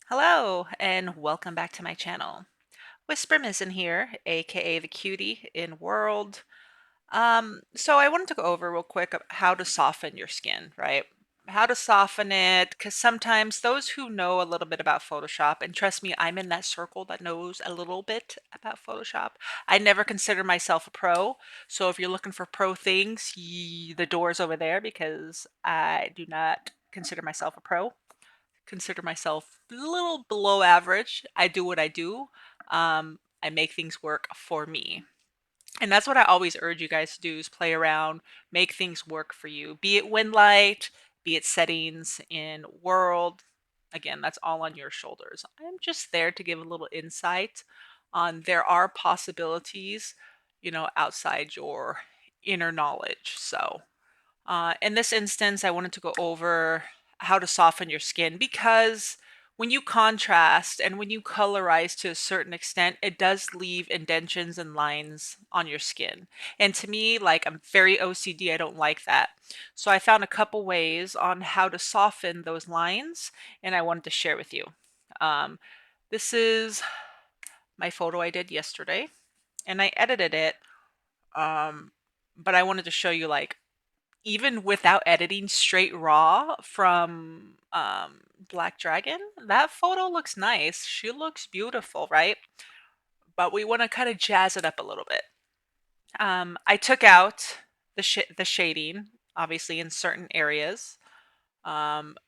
Hello, and welcome back to my channel. Whisper Mizzen here, aka the cutie in world. So I wanted to go over real quick how to soften your skin, right? How to soften it, because sometimes those who know a little bit about Photoshop, and trust me, I'm in that circle that knows a little bit about Photoshop. I never consider myself a pro, so if you're looking for pro things, the door's over there because I do not consider myself a pro. Consider myself a little below average. I do what I do. I make things work for me. And that's what I always urge you guys to do is play around, make things work for you. Be it wind light, be it settings in world. Again, that's all on your shoulders. I'm just there to give a little insight on there are possibilities, outside your inner knowledge. So in this instance, I wanted to go over how to soften your skin because when you contrast and when you colorize to a certain extent, it does leave indentions and lines on your skin. And to me, like I'm very OCD, I don't like that. So I found a couple ways on how to soften those lines, and I wanted to share with you. Um, this is my photo I did yesterday, and I edited it, um, but I wanted to show you like even without editing straight raw from Black Dragon, that photo looks nice. She looks beautiful, right? But we want to kind of jazz it up a little bit. I took out the shading, obviously in certain areas.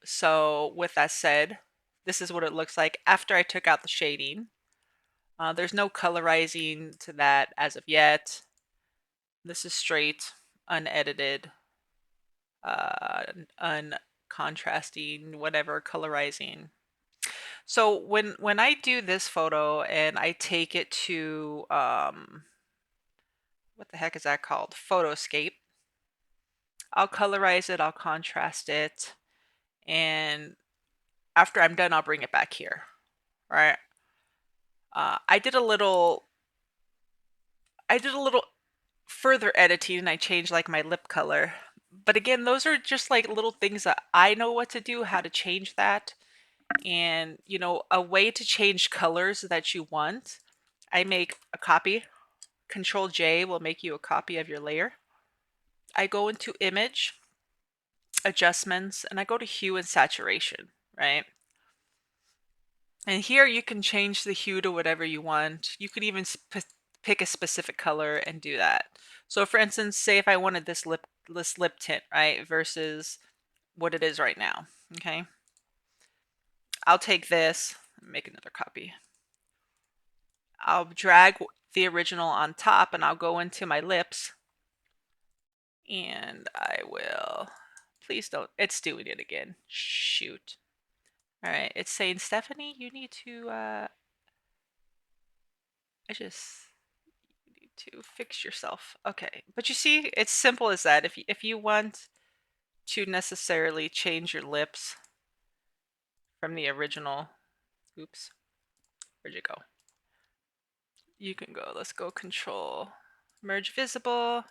So with that said, this is what it looks like after I took out the shading. There's no colorizing to that as of yet. This is straight, unedited, uh, uncontrasting, whatever, colorizing. So when I do this photo and I take it to what the heck is that called? Photoscape. I'll colorize it, I'll contrast it, and after I'm done, I'll bring it back here. Right? I did a little. I did a little further editing and I changed like my lip color. But again, those are just like little things that I know what to do, how to change that. And a way to change colors that you want. I make a copy. Control J will make you a copy of your layer. I go into image, adjustments, and I go to hue and saturation, right? And here you can change the hue to whatever you want. You could even pick a specific color and do that. So for instance, say if I wanted this lip tint, right, versus what it is right now, okay? I'll take this, make another copy. I'll drag the original on top and I'll go into my lips and I will, please don't, it's doing it again. Shoot. All right, it's saying, Stephanie, you need to, I just need to fix yourself. Okay, but you see, it's simple as that. If you want to necessarily change your lips from the original, oops, where'd you go? You can go, let's go control, merge visible,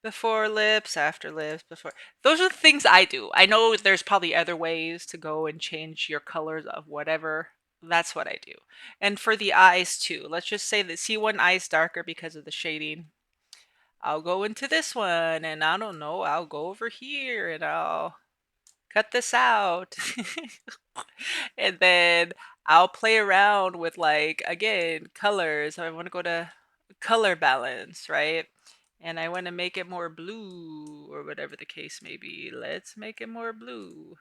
before lips, after lips, before. Those are the things I do. I know there's probably other ways to go and change your colors of whatever. That's what I do. And for the eyes too. Let's just say that see one eye's darker because of the shading. I'll go into this one and I don't know, I'll go over here and I'll cut this out. And then I'll play around with like again colors. I want to go to color balance, right? And I want to make it more blue or whatever the case may be. Let's make it more blue.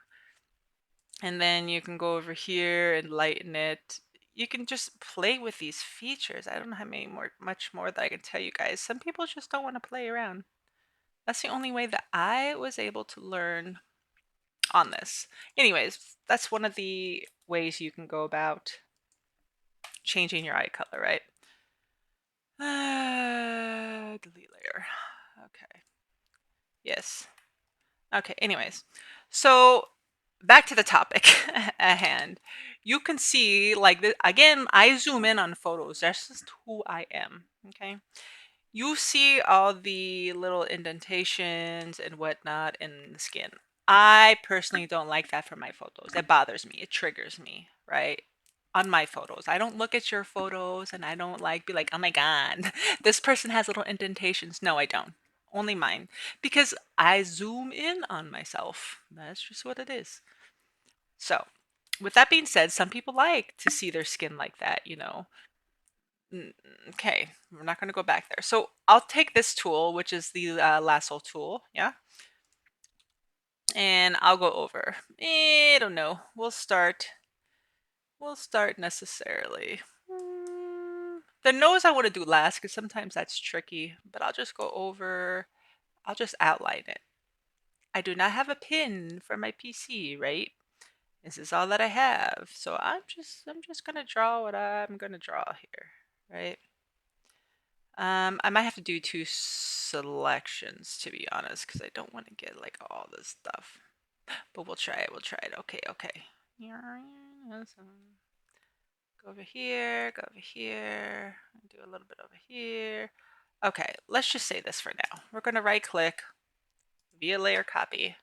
And then you can go over here and lighten it. You can just play with these features. I don't know how much more that I can tell you guys. Some people just don't want to play around. That's the only way that I was able to learn on this. Anyways, that's one of the ways you can go about changing your eye color, right? Delete layer. Okay. Yes. Okay, anyways. So back to the topic at hand. You can see like again, I zoom in on photos. That's just who I am. Okay. You see all the little indentations and whatnot in the skin. I personally don't like that for my photos. It bothers me. It triggers me, right? On my photos. I don't look at your photos and I don't like be like, "Oh my God, this person has little indentations." No, I don't. Only mine because I zoom in on myself. That's just what it is. So, with that being said, some people like to see their skin like that, you know. Okay, we're not going to go back there. So, I'll take this tool, which is the lasso tool, yeah, and I'll go over. I don't know. We'll start necessarily. The nose I want to do last because sometimes that's tricky, but I'll just go over. I'll just outline it. I do not have a pin for my PC, right? This is all that I have. So I'm just gonna draw what I'm gonna draw here, right? I might have to do two selections to be honest, because I don't want to get like all this stuff. But we'll try it. We'll try it. Okay, okay. Go over here, go over here, do a little bit over here. Okay, let's just say this for now. We're gonna right click, via layer copy,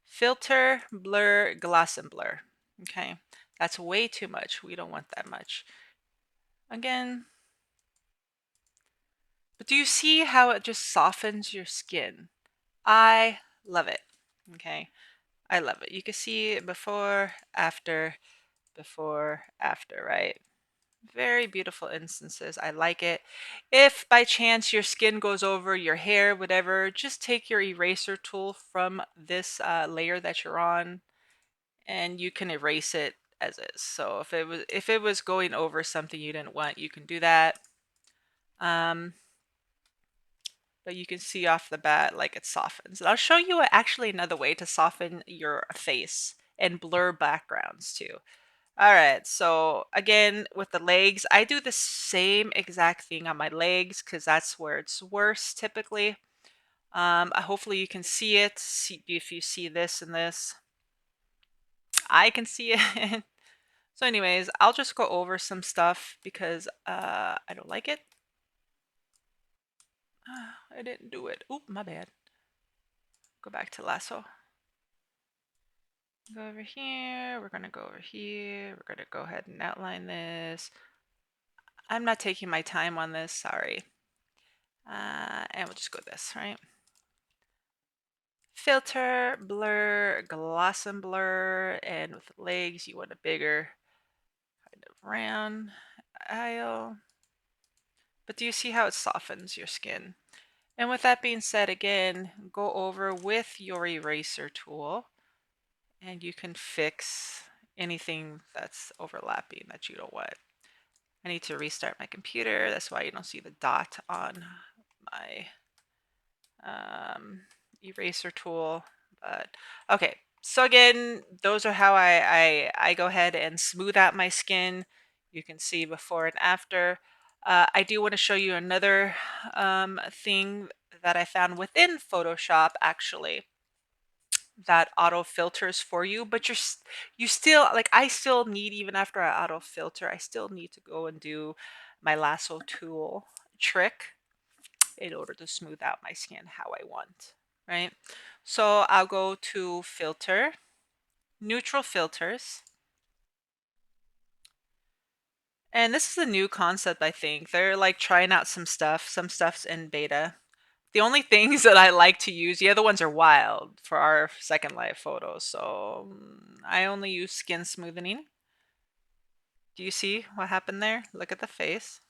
filter, blur, gloss and blur. Okay, that's way too much. We don't want that much. Again, but do you see how it just softens your skin? I love it. Okay, I love it. You can see before, after, right? Very beautiful instances. I like it. If by chance your skin goes over your hair, whatever, just take your eraser tool from this layer that you're on and you can erase it as is. So if it was going over something you didn't want, you can do that. But you can see off the bat like it softens. And I'll show you actually another way to soften your face and blur backgrounds too. All right, so again, with the legs, I do the same exact thing on my legs because that's where it's worse typically. Hopefully you can see it. See if you see this and this. I can see it. So anyways, I'll just go over some stuff because I don't like it. I didn't do it. Oop, my bad. Go back to lasso. Go over here. We're going to go over here. We're going to go ahead and outline this. I'm not taking my time on this. Sorry. And we'll just go this, right? Filter, blur, gloss and blur, and with the legs, you want a bigger kind of round aisle. But do you see how it softens your skin? And with that being said, again, go over with your eraser tool and you can fix anything that's overlapping that you don't want. I need to restart my computer. That's why you don't see the dot on my eraser tool. But okay, so again, those are how I go ahead and smooth out my skin. You can see before and after. I do want to show you another thing that I found within Photoshop actually that auto filters for you, but you still like I still need, even after I auto filter, I still need to go and do my lasso tool trick in order to smooth out my skin how I want, right? So I'll go to filter, neutral filters. And this is a new concept, I think. They're like trying out some stuff. Some stuff's in beta. The only things that I like to use, the other ones are wild for our Second Life photos. So I only use skin smoothing. Do you see what happened there? Look at the face.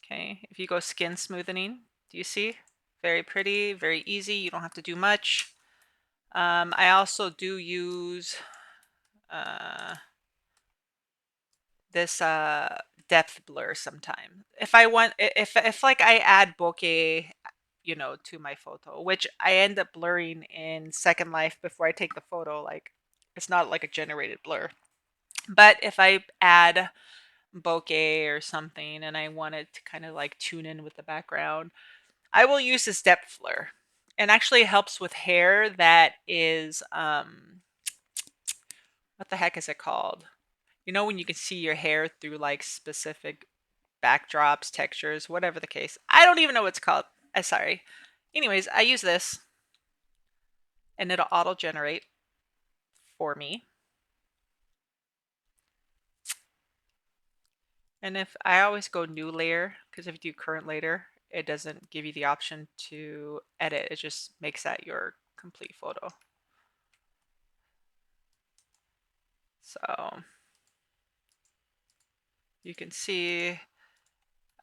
Okay, if you go skin smoothing, do you see? Very pretty, very easy. You don't have to do much. I also do use uh, this depth blur sometime. If I want, if like I add bokeh, you know, to my photo, which I end up blurring in Second Life before I take the photo, like it's not like a generated blur. But if I add bokeh or something and I want it to kind of like tune in with the background, I will use this depth blur. And actually it helps with hair that is what the heck is it called? You know when you can see your hair through like specific backdrops, textures, whatever the case. I don't even know what it's called. Sorry. Anyways, I use this and it'll auto generate for me. And if I always go new layer, because if you do current layer, it doesn't give you the option to edit. It just makes that your complete photo. So you can see,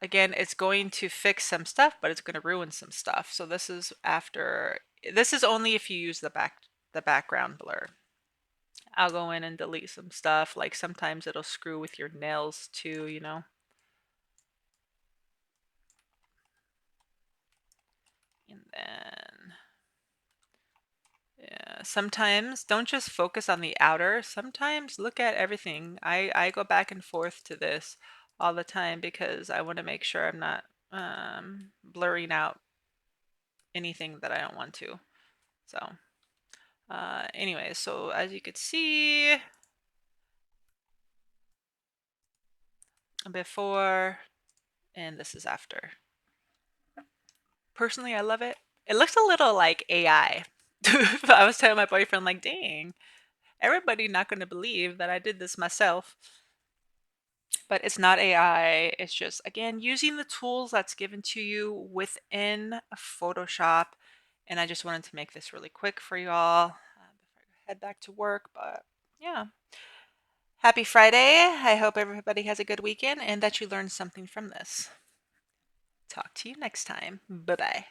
again, it's going to fix some stuff, but it's going to ruin some stuff. So this is after, this is only if you use the background blur. I'll go in and delete some stuff. Like sometimes it'll screw with your nails too, you know. And then, yeah, sometimes don't just focus on the outer. Sometimes look at everything. I go back and forth to this all the time because I want to make sure I'm not blurring out anything that I don't want to. So, anyway, so as you could see, before and this is after. Personally, I love it. It looks a little like AI. I was telling my boyfriend, like, dang, everybody not going to believe that I did this myself. But it's not AI. It's just, again, using the tools that's given to you within Photoshop. And I just wanted to make this really quick for y'all before I head back to work. But yeah, happy Friday. I hope everybody has a good weekend and that you learned something from this. Talk to you next time. Bye bye.